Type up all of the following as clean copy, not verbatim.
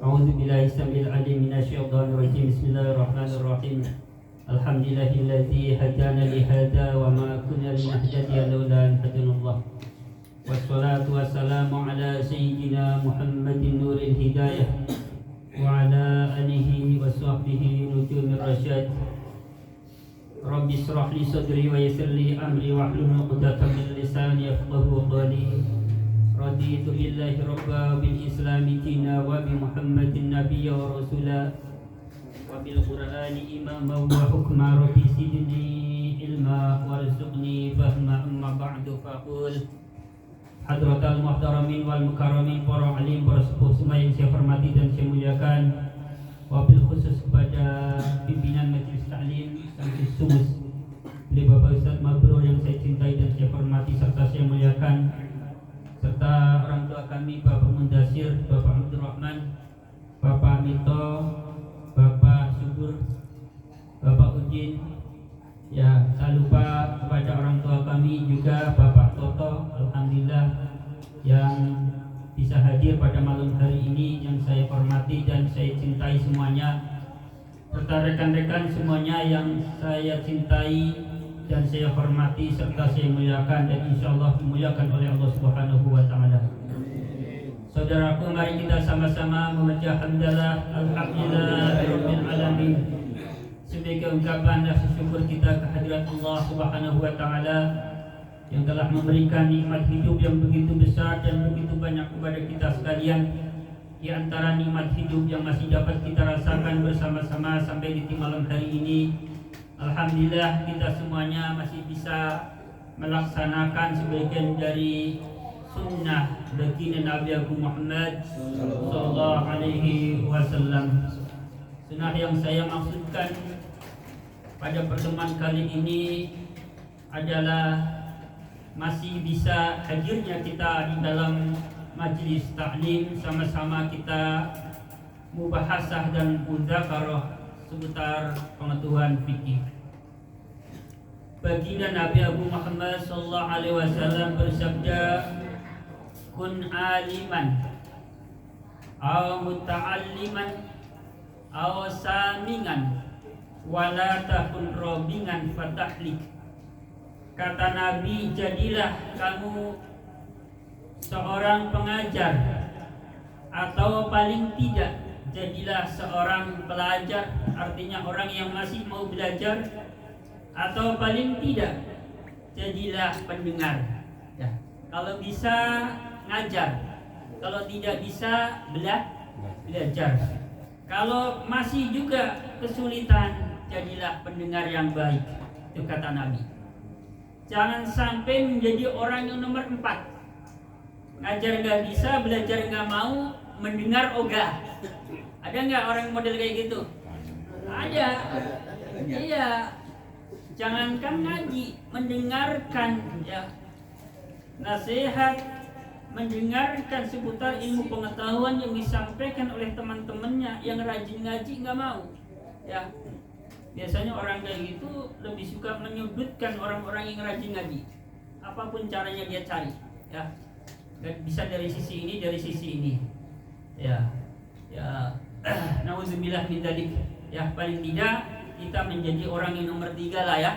أعوذ بالله السميع العليم من الشيطان الرجيم. بسم الله الرحمن الرحيم. الحمد لله الذي هدانا لهذا وما كنا لنهتدي لولا أن هدانا الله. والصلاة والسلام على سيدنا محمد نور الهداية وعلى آله وصحبه نجوم الرشاد. رب اشرح لي صدري ويسر لي أمري واحلل عقدة من لساني يفقهوا قولي. رضيت بالله ربا وبالإسلام دينا وبمحمد نبيا ورسولا وبالقرآن إماما وحكما. ربي زدني علما وارزقني فهما. أما بعد فأقول حضرة المحترمين والمكرمين, para alim, para sepuh semua yang saya hormati dan saya muliakan, wabil khusus kepada pimpinan Majelis Ta'lim Samsul Sumus, beliau Bapak Ustaz Mabrur yang saya cintai dan saya hormati serta saya muliakan, serta orang tua kami Bapak Mundasir, Bapak Abdul Rahman, Bapak Mito, Bapak Subur, Bapak Udin. Ya, tak lupa kepada orang tua kami juga Bapak Toto, alhamdulillah yang bisa hadir pada malam hari ini, yang saya hormati dan saya cintai semuanya, serta rekan-rekan semuanya yang saya cintai dan saya hormati serta saya muliakan dan insyaallah dimuliakan oleh Allah Subhanahu wa taala. Saudaraku, mari kita sama-sama membaca hamdalah alhamdulillahirabbil alamin sebagai ungkapan rasa syukur kita kehadirat Allah Subhanahu wa taala yang telah memberikan nikmat hidup yang begitu besar dan begitu banyak kepada kita sekalian. Di antara nikmat hidup yang masih dapat kita rasakan bersama-sama sampai di malam hari ini, alhamdulillah kita semuanya masih bisa melaksanakan sebagian dari sunnah baginda Nabi Muhammad sallallahu alaihi wasallam. Sunnah yang saya maksudkan pada pertemuan kali ini adalah masih bisa hadirnya kita di dalam majelis taklim, sama-sama kita mubahasah dan mudzakarah seputar pengetahuan fikih. Baginda Nabi Muhammad sallallahu alaihi wasallam bersabda, kun aliman aw muta'alliman aw samingan wala takun robingan fatahlik. Kata Nabi, jadilah kamu seorang pengajar, atau paling tidak jadilah seorang pelajar, artinya orang yang masih mau belajar, atau paling tidak jadilah pendengar. Ya. Kalau bisa ngajar, kalau tidak bisa belajar. Kalau masih juga kesulitan, jadilah pendengar yang baik. Itu kata Nabi. Jangan sampai menjadi orang yang nomor 4. Ngajar gak bisa, belajar gak mau, mendengar ogah. Ada gak orang model kayak gitu? Ada. Iya. Jangankan ngaji, mendengarkan ya nasihat, mendengarkan seputar ilmu pengetahuan yang disampaikan oleh teman-temannya yang rajin ngaji nggak mau. Ya, biasanya orang kayak gitu lebih suka menyudutkan orang-orang yang rajin ngaji. Apapun caranya dia cari, ya. Bisa dari sisi ini, dari sisi ini. Ya, nauzubillah min dzalik. Ya, paling tidak kita menjadi orang yang nomor 3 lah ya.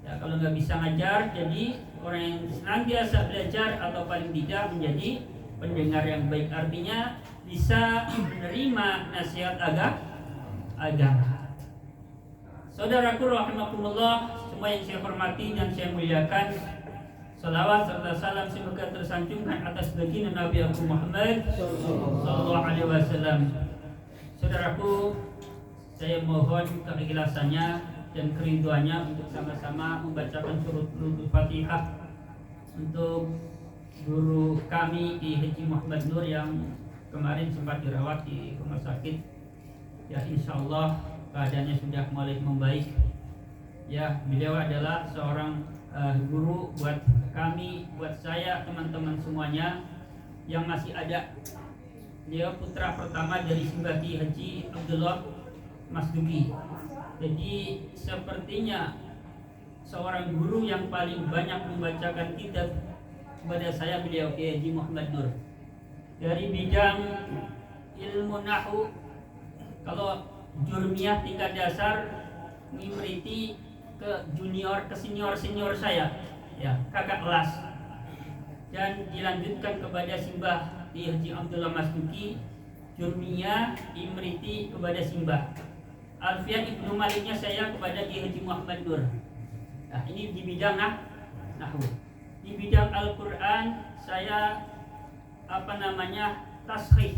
Ya, kalau nggak bisa ngajar, jadi orang yang senantiasa belajar, atau paling tidak menjadi pendengar yang baik, artinya bisa menerima nasihat agama. Saudaraku rahimakumullah, semua yang saya hormati dan saya muliakan, salawat serta salam semoga tersanjungkan atas baginda Nabi Muhammad sallallahu alaihi wasallam. Saudaraku, saya mohon keikhlasannya dan kerinduannya untuk sama-sama membacakan surah Al-Fatihah untuk guru kami di Haji Muhammad Nur yang kemarin sempat dirawat di rumah sakit. Ya, insya Allah keadaannya sudah mulai membaik. Ya, beliau adalah seorang guru buat kami, buat saya, teman-teman semuanya yang masih ada. Beliau putra pertama dari Simbati Haji Abdullah Masduki. Jadi sepertinya seorang guru yang paling banyak membacakan kitab kepada saya beliau Haji Muhammad Nur. Dari bidang ilmu nahu. Kalau jurmiyah tingkat dasar ngimriti ke junior, ke senior saya, ya kakak kelas, dan dilanjutkan kepada simbah di Haji Abdullah Masduki. Jurmiyah imriti kepada simbah. Alfian Ibnu Maliknya saya kepada Ki Haji Muhammad Nur. Nah, ini di bidang nahwu. Di bidang Al-Qur'an saya taskhih.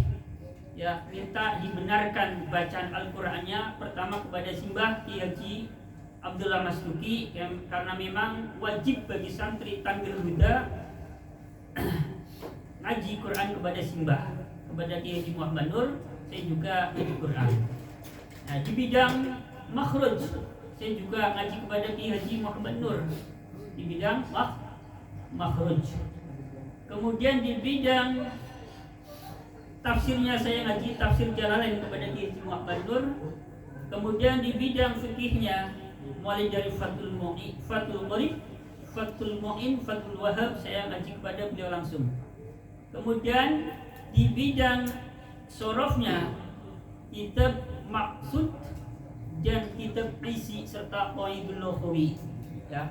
Ya, minta dibenarkan bacaan Al-Qur'annya pertama kepada simbah Ki Haji Abdullah Masduki, karena memang wajib bagi santri Tanwir Huda ngaji Quran kepada simbah. Kepada Ki Haji Muhammad Nur saya juga ngaji Quran. Nah, di bidang makhraj saya juga ngaji kepada Ki Haji Muhammad Nur di bidang makhraj. Kemudian di bidang tafsirnya saya ngaji tafsir Jalalain kepada Ki Haji Muhammad Nur. Kemudian di bidang fikihnya mulai dari Fathul Mu'in, Fathul Wahhab saya ngaji kepada beliau langsung. Kemudian di bidang sorofnya kitab Maksud dan kitab Isi serta Qaidul Lughawi, ya.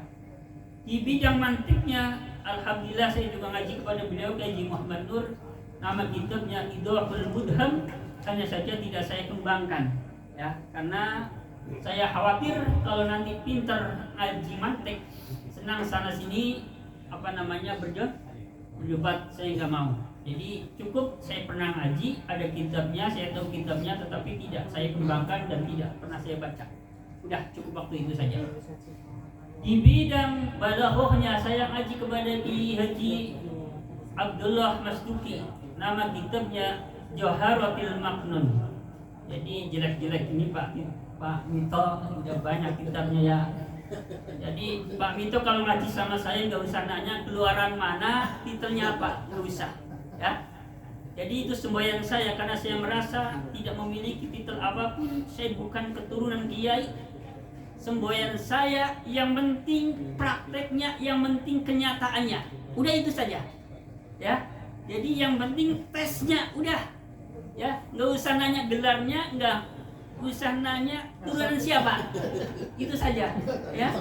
Di bidang mantiknya alhamdulillah saya juga ngaji kepada beliau Haji Muhammad Nur. Nama kitabnya Idhahul Mudham, hanya saja tidak saya kembangkan, ya, karena saya khawatir kalau nanti pintar ngaji mantik, senang sana sini berdebat, saya nggak mau. Jadi cukup saya pernah ngaji, ada kitabnya, saya tahu kitabnya, tetapi tidak saya kembangkan dan tidak pernah saya baca. Udah cukup waktu itu saja. Di bidang balaghahnya saya ngaji kepada Ki Haji Abdullah Masduki. Nama kitabnya Jawharatul Maknun. Jadi jelek-jelek ini Pak Mito udah banyak kitabnya ya. Jadi Pak Mito kalau ngaji sama saya nggak usah nanya keluaran mana, titelnya apa, nggak usah. Ya, jadi itu semboyan saya karena saya merasa tidak memiliki titel apapun. Saya bukan keturunan kiai. Semboyan saya yang penting prakteknya, yang penting kenyataannya. Udah itu saja. Ya, jadi yang penting tesnya udah. Ya, nggak usah nanya gelarnya, nggak usah nanya turunan siapa. Itu saja. Ya.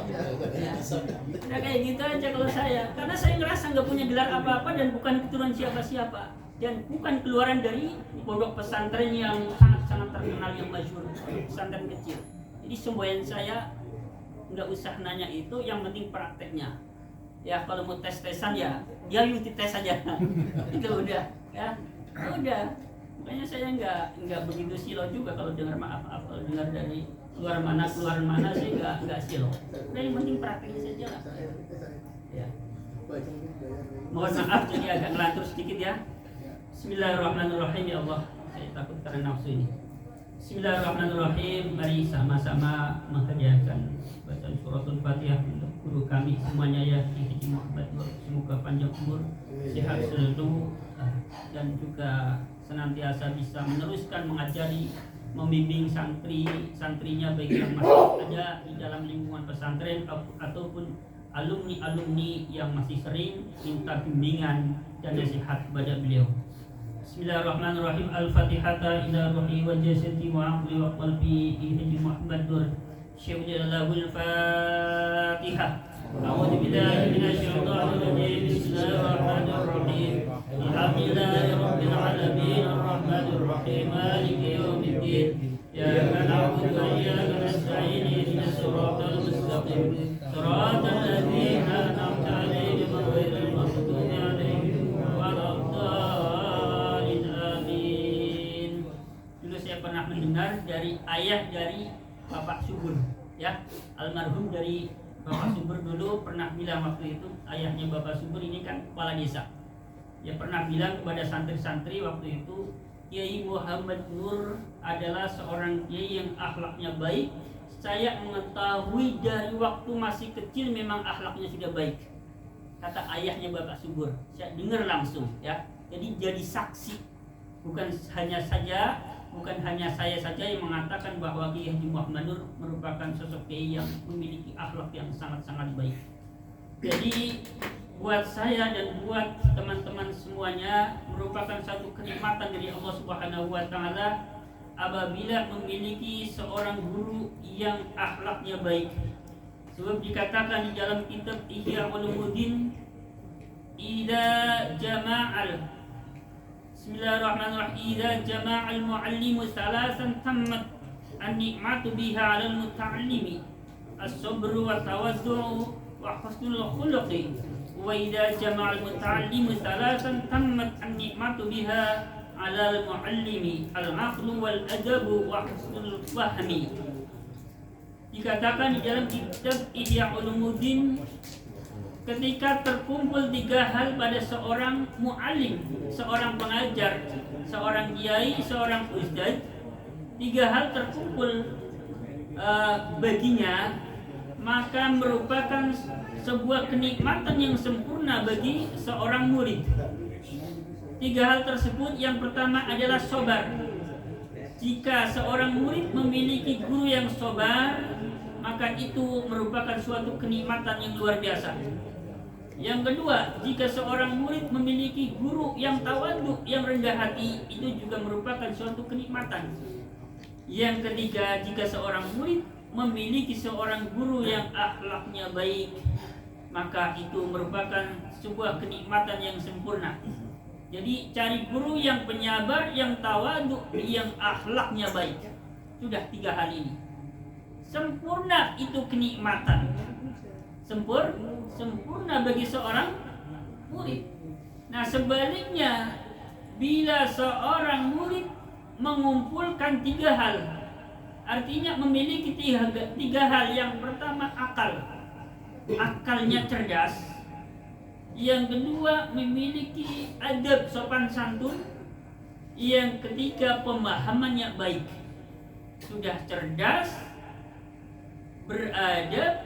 Udah kayak gitu aja kalau saya. Karena saya ngerasa nggak punya gelar apa-apa dan bukan keturunan siapa-siapa. Dan bukan keluaran dari pondok pesantren yang sangat-sangat terkenal yang masyhur, pesantren kecil. Jadi semboyan saya nggak usah nanya itu, yang penting prakteknya. Ya kalau mau tes-tesan ya tes saja. Itu udah. Ya udah. Makanya saya nggak begitu silau juga kalau dengar maaf kalau dengar dari keluaran mana saya nggak silau. Udah yang penting prakteknya saja lah. Ya. Mohon maaf jadi agak ngelantur sedikit ya. Bismillahirrahmanirrahim ya Allah. Saya takut karena nafsu ini. Bismillahirrahmanirrahim. Mari sama-sama menghadiahkan bacaan suratul Fatihah untuk guru kami semuanya ya, Ki Haji Muhammad Nur. Semoga panjang umur, sehat selalu, dan juga senantiasa bisa meneruskan mengajari, membimbing santrinya baik yang masih ada di dalam lingkungan pesantren ataupun alumni yang masih sering minta bimbingan dan nasihat kepada beliau. Bismillahirrahmanirrahim. Al-Fatihata ila ruhi wa jasadi wa aqli wa qalbi Haji Muhammad Nur. Syaulalahul Fatihah. A'udzu billahi minasyaitonir rajim. Bismillahirrahmanirrahim. Alhamdulillahirabbil alamin arrahmanir rahim maliki yaumiddin. Iyyaka na'budu wa iyyaka nasta'in ihdinas siratal mustaqim. Siratal ladzina an'amta 'alaihim ghairil maghdubi 'alaihim waladdallin. Amin. Dulu saya pernah mendengar dari ayah dari Bapak Subur, ya, almarhum dari Bapak Subur dulu pernah bilang waktu itu, ayahnya Bapak Subur ini kan kepala desa. Dia pernah bilang kepada santri-santri waktu itu, Kiai Muhammad Nur adalah seorang kiai yang akhlaknya baik. Saya mengetahui dari waktu masih kecil memang akhlaknya sudah baik. Kata ayahnya Bapak Subur, saya dengar langsung, ya. Jadi jadi saksi, bukan hanya saya saja yang mengatakan bahwa Kiai Haji Muhammad Nur merupakan sosok kiai yang memiliki akhlak yang sangat-sangat baik. Jadi buat saya dan buat teman-teman semuanya merupakan satu kenikmatan dari Allah Subhanahu wa taala apabila memiliki seorang guru yang akhlaknya baik. Sebab dikatakan di dalam kitab Ihya Ulumuddin, idza jama'al Bismillahirrahmanirrahim, idza jama'al muallimu salasan tammat an-ni'matu biha 'alal muta'allimi as-sabru wa tawaddu'u wa husnul khuluqi wa idza jama'al muta'allimu salasan tammat an-ni'matu biha 'alal muallimi al-'aqlu wal adabu wa husnul fahmi. Dikatakan di dalam kitab Ihya Ulumuddin, ketika terkumpul 3 hal pada seorang mu'allim, seorang pengajar, seorang kiai, seorang ustadz, 3 hal terkumpul baginya, maka merupakan sebuah kenikmatan yang sempurna bagi seorang murid. 3 hal tersebut, yang pertama adalah sabar. Jika seorang murid memiliki guru yang sabar, maka itu merupakan suatu kenikmatan yang luar biasa. Yang kedua, jika seorang murid memiliki guru yang tawadhu, yang rendah hati, itu juga merupakan suatu kenikmatan. Yang ketiga, jika seorang murid memiliki seorang guru yang akhlaknya baik, maka itu merupakan sebuah kenikmatan yang sempurna. Jadi cari guru yang penyabar, yang tawadhu, yang akhlaknya baik. Sudah 3 hal ini. Sempurna itu kenikmatan. Sempurna bagi seorang murid. Nah, sebaliknya, bila seorang murid mengumpulkan 3 hal, artinya memiliki 3 hal. Yang pertama, akalnya cerdas. Yang kedua, memiliki adab sopan santun. Yang ketiga, pemahamannya baik. Sudah cerdas, beradab,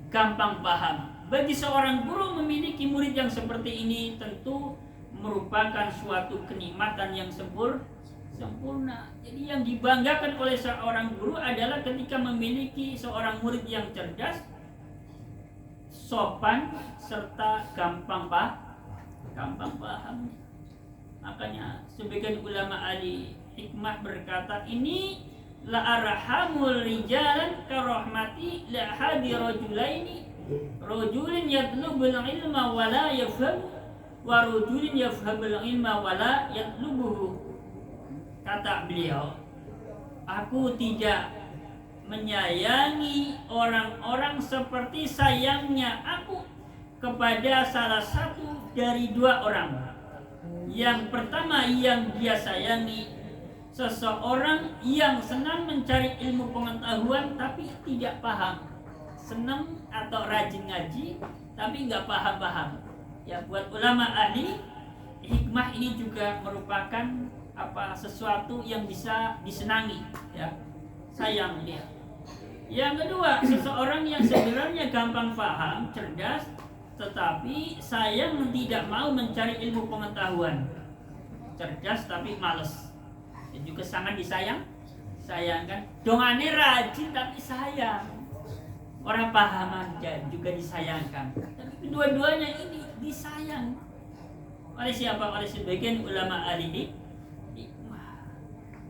gampang paham. Bagi seorang guru memiliki murid yang seperti ini tentu merupakan suatu kenikmatan yang sempurna. Jadi yang dibanggakan oleh seorang guru adalah ketika memiliki seorang murid yang cerdas, sopan, serta gampang paham. Makanya sebagian ulama ahli hikmah berkata, ini la arhamul rijalan karahmati la hadi rajulin yatlubul ilma wa la yafham wa rajulin yafhamul ilma wa la yatlubuhu. Kata beliau, aku tidak menyayangi orang-orang seperti sayangnya aku kepada salah satu dari 2 orang. Yang pertama yang dia sayangi, seseorang yang senang mencari ilmu pengetahuan tapi tidak paham, senang atau rajin ngaji tapi nggak paham. Ya, buat ulama ahli hikmah ini juga merupakan sesuatu yang bisa disenangi, ya, sayang dia. Yang kedua, seseorang yang sebenarnya gampang paham, cerdas, tetapi sayang tidak mau mencari ilmu pengetahuan. Cerdas tapi malas, juga sangat disayangkan. Dongane rajin tapi sayang, orang paham aja juga disayangkan. Tapi kedua-duanya ini disayang oleh siapa? Oleh sebagian ulama ahli hikmah.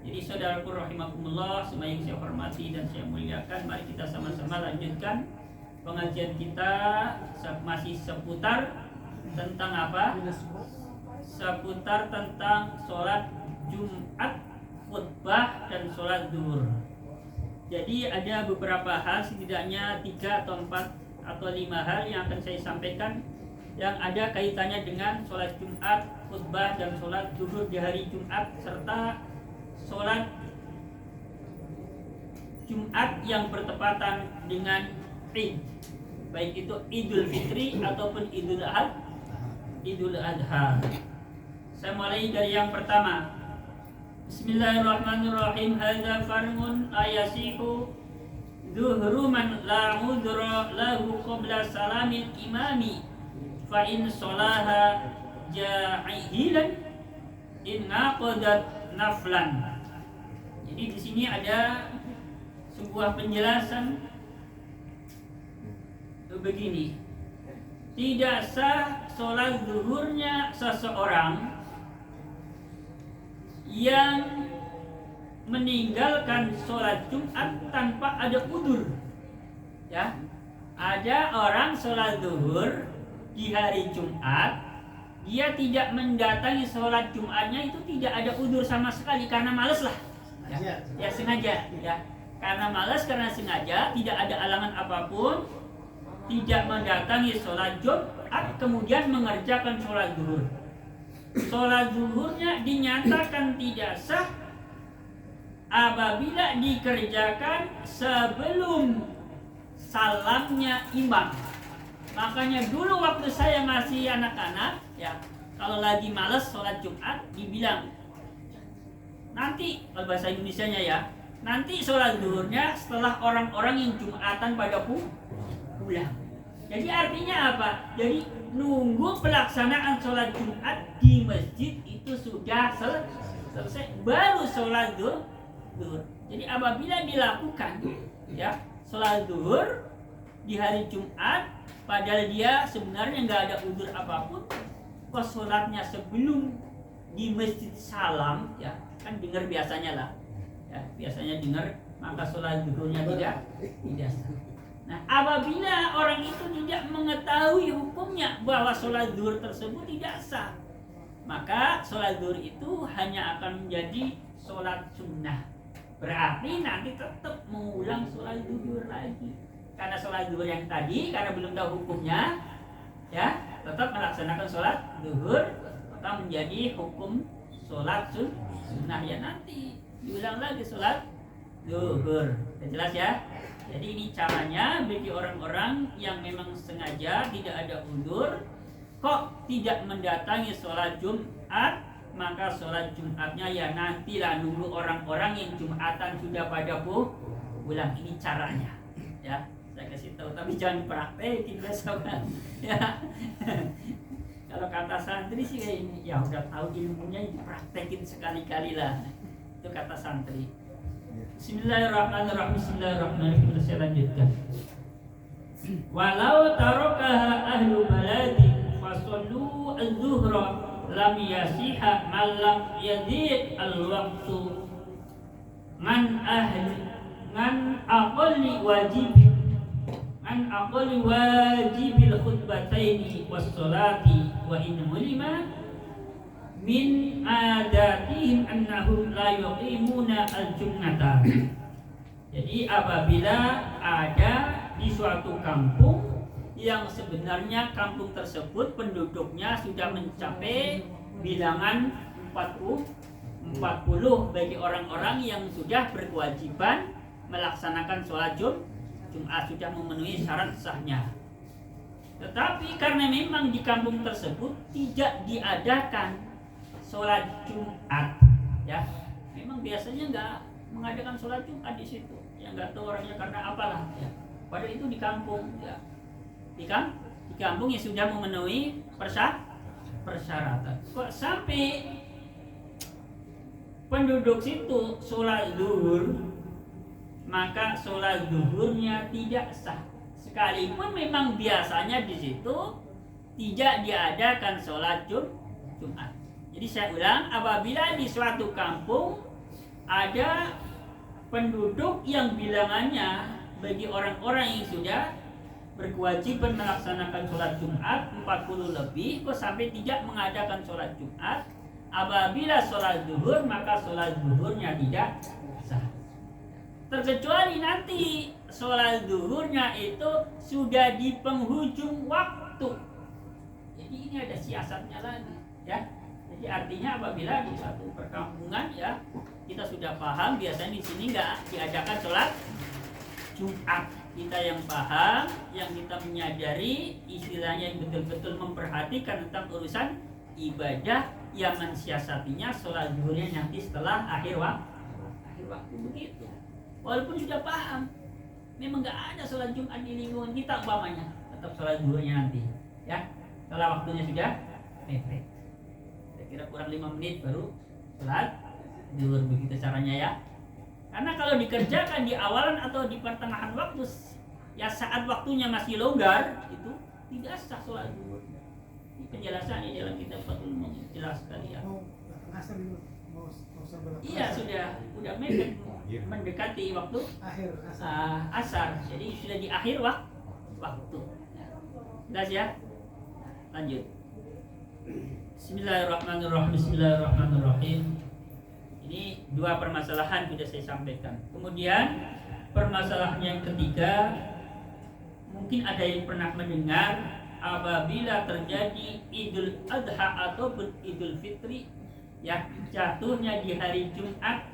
Jadi saudaraku rahimakumullah, semua yang saya hormati dan saya muliakan, mari kita sama-sama lanjutkan pengajian kita. Masih seputar tentang apa? Seputar tentang sholat Jumat, khutbah, dan sholat zuhur. Jadi ada beberapa hal, setidaknya 3 atau 4 atau 5 hal yang akan saya sampaikan yang ada kaitannya dengan sholat Jumat, khutbah, dan sholat zuhur di hari Jumat, serta sholat Jumat yang bertepatan dengan Id, baik itu Idul Fitri ataupun Idul Adha. Saya mulai dari yang pertama. Bismillahirrahmanirrahim. Hadza farmun ayasihu zuhru man la udhra lahu qabla salamil imami fa in sholaha jahilan in naqadat naflan. Jadi di sini ada sebuah penjelasan begini. tidak sah sholat zuhurnya seseorang yang meninggalkan sholat Jumat tanpa ada udzur. Ya, ada orang sholat zuhur di hari Jumat, dia tidak mendatangi sholat Jumatnya itu tidak ada udzur sama sekali karena malas lah. Ya sengaja. Ya, karena malas, karena sengaja, tidak ada alangan apapun, tidak mendatangi sholat Jumat, kemudian mengerjakan sholat zuhur. Sholat zuhurnya dinyatakan tidak sah apabila dikerjakan sebelum salamnya imam. Makanya dulu waktu saya masih anak-anak, ya, kalau lagi malas sholat Jumat, dibilang nanti, kalau bahasa Indonesianya ya, nanti sholat zuhurnya setelah orang-orang yang Jumatan pada pulang. Jadi artinya apa? Jadi nunggu pelaksanaan sholat Jumat di masjid itu sudah selesai, baru sholat zuhur. Jadi apabila dilakukan, ya, sholat zuhur di hari Jumat, padahal dia sebenarnya nggak ada udzur apapun, kok sholatnya sebelum di masjid salam, ya, kan dengar biasanya lah, ya, biasanya dengar, maka sholat zuhurnya tidak sah. Nah, apabila orang itu tidak mengetahui hukumnya bahwa sholat zuhur tersebut tidak sah, maka sholat zuhur itu hanya akan menjadi sholat sunnah. Berarti nanti tetap mengulang sholat zuhur lagi. Karena sholat zuhur yang tadi, karena belum tahu hukumnya, ya, tetap melaksanakan sholat zuhur, maka menjadi hukum sholat sunnah. Ya, nanti diulang lagi sholat zuhur. Jelas ya? Jadi ini caranya bagi orang-orang yang memang sengaja tidak ada udzur, kok tidak mendatangi sholat Jumat, maka sholat Jumatnya ya nantilah nunggu orang-orang yang Jumatan sudah pada pulang. Ini caranya, ya, saya kasih tahu, tapi jangan praktekin besok kan. Ya. Kalau kata santri sih kayak ini, ya udah tahu ilmunya, dipraktekin sekali-kali lah. Itu kata santri. Bismillahirrahmanirrahim. Saya lanjutkan. Walau tarokaha ahlu baladi fasallu az-zuhra lam yasiha man lam yadhiq al-waqtu man aqalli wajibil khutbataini was-salati wa in mulima min adatihim annahum la yuqimuna al-jum'ata. Jadi apabila ada di suatu kampung yang sebenarnya kampung tersebut penduduknya sudah mencapai bilangan 40 bagi orang-orang yang sudah berkewajiban melaksanakan sholat Jumat, sudah memenuhi syarat sahnya. Tetapi karena memang di kampung tersebut tidak diadakan sholat Jumat, ya, memang biasanya nggak mengadakan sholat Jumat di situ, ya, nggak tahu orangnya karena apalah, ya. Padahal itu di kampung, ya, di kampung yang sudah memenuhi persyaratan. Kok sampai penduduk situ sholat zuhur, maka sholat zuhurnya tidak sah. Sekalipun memang biasanya di situ tidak diadakan sholat Jumat. Jadi saya ulang, apabila di suatu kampung ada penduduk yang bilangannya bagi orang-orang yang sudah berkewajiban melaksanakan sholat Jumat 40 lebih, kok sampai tidak mengadakan sholat Jumat, apabila sholat zuhur maka sholat zuhurnya tidak sah. Terkecuali nanti sholat zuhurnya itu sudah di penghujung waktu. Jadi ini ada siasatnya lagi, ya. Jadi artinya apabila di satu perkampungan, ya, kita sudah paham biasanya di sini nggak diadakan sholat Jumat. Kita yang paham, yang kita menyadari, istilahnya yang betul-betul memperhatikan tentang urusan ibadah, yang mensiasatinya sholat zuhurnya nanti setelah akhir waktu begitu. Walaupun sudah paham, memang nggak ada sholat Jumat di lingkungan kita umpamanya, tetap sholat zuhurnya nanti, ya, setelah waktunya sudah mepet. Kira kurang 5 menit baru sholat zuhur, begitu caranya, ya. Karena kalau dikerjakan di awalan atau di pertengahan waktu, ya saat waktunya masih longgar, itu tidak sah sholat zuhur. Ini penjelasannya dalam kitab Fathul Mu'in jelas sekali ya. Iya, sudah mendekati waktu asar. Jadi sudah di akhir waktu. Jelas ya? Lanjut. Bismillahirrahmanirrahim. Ini dua permasalahan sudah saya sampaikan. Kemudian permasalahan yang ketiga, mungkin ada yang pernah mendengar apabila terjadi Idul Adha ataupun Idul Fitri ya, jatuhnya di hari Jumat,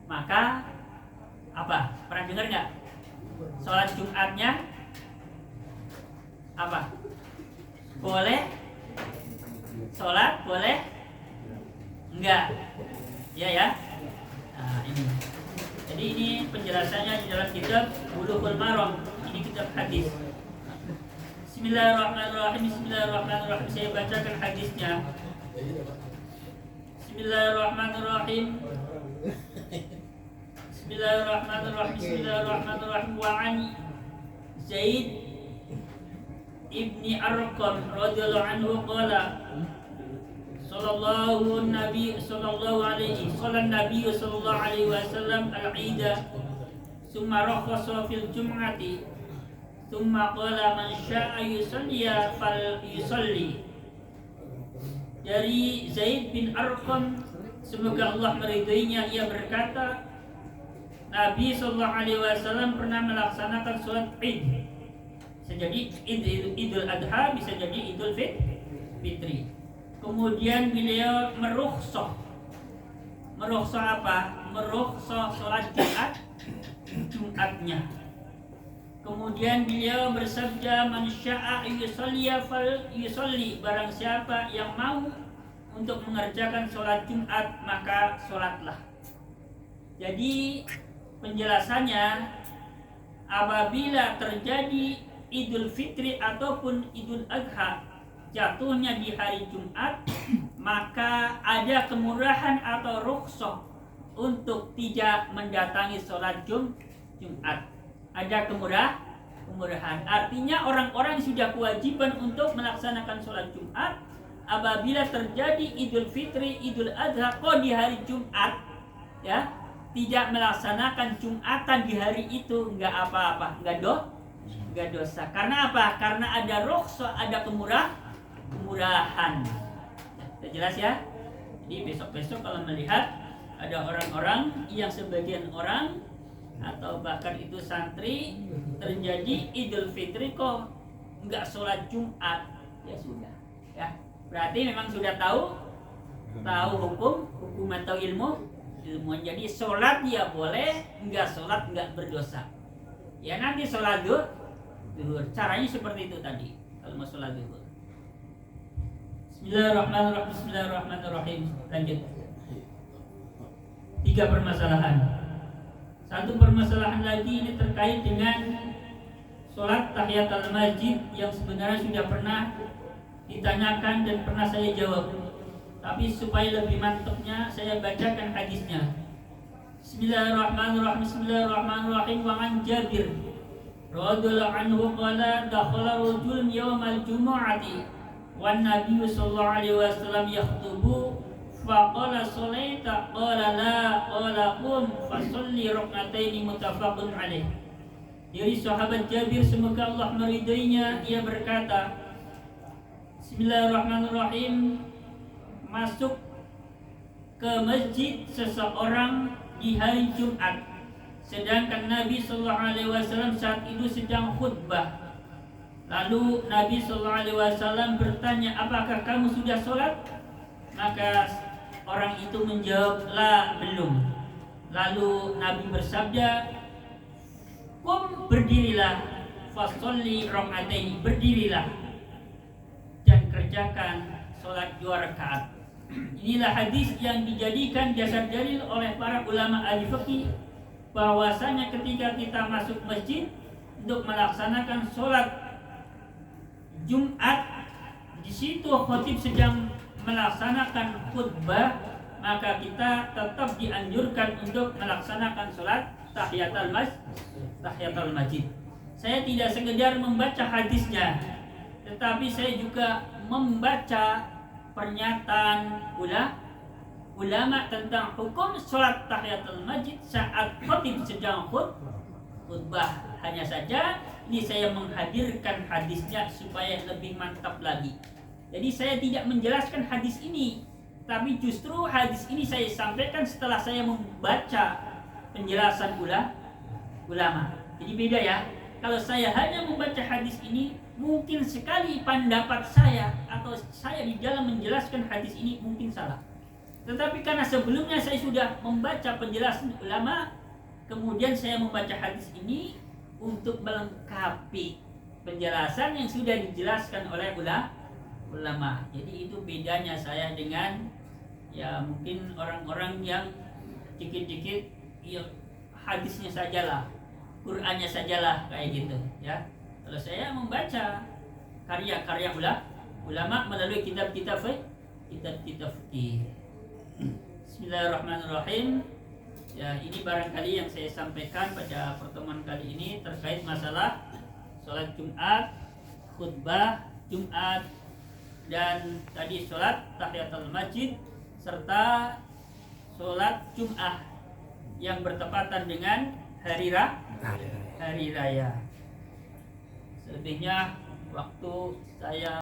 maka apa? Pernah dengar nggak? Sholat Jumatnya apa? Boleh? Sholat boleh? Enggak? Ya. Nah, ini. Jadi ini penjelasannya di dalam kitab Bulughul Maram. Ini kitab hadis. Bismillahirrahmanirrahim. Saya bacakan hadisnya. Bismillahirrahmanirrahim. Wa an Zaid ibni Arqam radhiyallahu anhu qala sallallahu alaihi wasallam al-Ida summa rakhasa fil jum'ati summa qala man syaa yusalli fal yusalli. Dari Zaid bin Arqam, semoga Allah meridainya, ia berkata, Nabi SAW pernah melaksanakan sholat Id. Bisa jadi Idul Adha, bisa jadi Idul Fitri. Kemudian beliau merukhsah apa? Merukhsah sholat Jumatnya. Kemudian beliau bersabda, man syaa yusalli fal yusalli, barang siapa yang mau untuk mengerjakan sholat Jumat maka sholatlah. Jadi penjelasannya, apabila terjadi Idul Fitri ataupun Idul Adha jatuhnya di hari Jumat, maka ada kemurahan atau rukhsah untuk tidak mendatangi sholat Jumat. Ada kemurahan. Artinya orang-orang sudah kewajiban untuk melaksanakan sholat Jumat. Apabila terjadi Idul Fitri, Idul Adha kok di hari Jumat, ya, tidak melaksanakan Jumatan di hari itu, enggak apa-apa, enggak dosa. Karena apa? Karena ada rukhsah, ada kemurahan. Sudah jelas ya? Jadi besok-besok kalau melihat ada orang-orang yang sebagian orang atau bahkan itu santri terjadi Idul Fitri kok enggak sholat Jumat, ya sudah, ya. Berarti memang sudah tahu hukum atau ilmu. Jadi sholat dia boleh, enggak sholat enggak berdosa. Ya nanti sholat zuhur, caranya seperti itu tadi. Kalau mau sholat zuhur. Bismillahirrahmanirrahim. Lanjut. 3 permasalahan. Satu permasalahan lagi ini terkait dengan sholat tahiyatul masjid yang sebenarnya sudah pernah ditanyakan dan pernah saya jawab. Tapi supaya lebih mantapnya saya bacakan hadisnya. Bismillahirrahmanirrahim. Wa an Jabir radhiyallahu anhu qala dakhala rajulun yawmal jumu'ati wan nabiyyu sallallahu alaihi wasallam yakhutubu faqala shalaita qala la qala qum fasalli rak'ataini muttafaqun alaih. Dari sahabat Jabir, semoga Allah meridainya, ia berkata, Bismillahirrahmanirrahim, masuk ke masjid seseorang di hari Jumat, sedangkan Nabi SAW saat itu sedang khutbah. Lalu Nabi SAW bertanya, apakah kamu sudah sholat? Maka orang itu menjawab, la, belum. Lalu Nabi bersabda, qum, berdirilah, fasholli rak'ataini, berdirilah dan kerjakan sholat 2 rakaat. Inilah hadis yang dijadikan dasar dalil oleh para ulama ahli fikih bahwasanya ketika kita masuk masjid untuk melaksanakan sholat Jumat, di situ khatib sedang melaksanakan khutbah, maka kita tetap dianjurkan untuk melaksanakan sholat tahiyatul masjid. saya tidak sekedar membaca hadisnya, tetapi saya juga membaca pernyataan ulama tentang hukum sholat tahiyatul masjid saat khatib sedang khutbah. Hanya saja ini saya menghadirkan hadisnya supaya lebih mantap lagi. Jadi saya tidak menjelaskan hadis ini, tapi justru hadis ini saya sampaikan setelah saya membaca penjelasan ulama. Jadi beda ya. Kalau saya hanya membaca hadis ini, mungkin sekali pendapat saya atau saya di dalam menjelaskan hadis ini mungkin salah. Tetapi karena sebelumnya saya sudah membaca penjelasan ulama, kemudian saya membaca hadis ini untuk melengkapi penjelasan yang sudah dijelaskan oleh ulama. Jadi itu bedanya saya dengan ya mungkin orang-orang yang dikit-dikit ya hadisnya sajalah, Qur'annya sajalah kayak gitu ya. Kalau saya membaca karya-karya ulama melalui kitab-kitab fikih. Bismillahirrahmanirrahim. Ya, ini barangkali yang saya sampaikan pada pertemuan kali ini terkait masalah sholat Jumat, khutbah Jumat, dan tadi sholat tahiyatul masjid serta sholat Jum'ah yang bertepatan dengan hari raya. Selebihnya waktu saya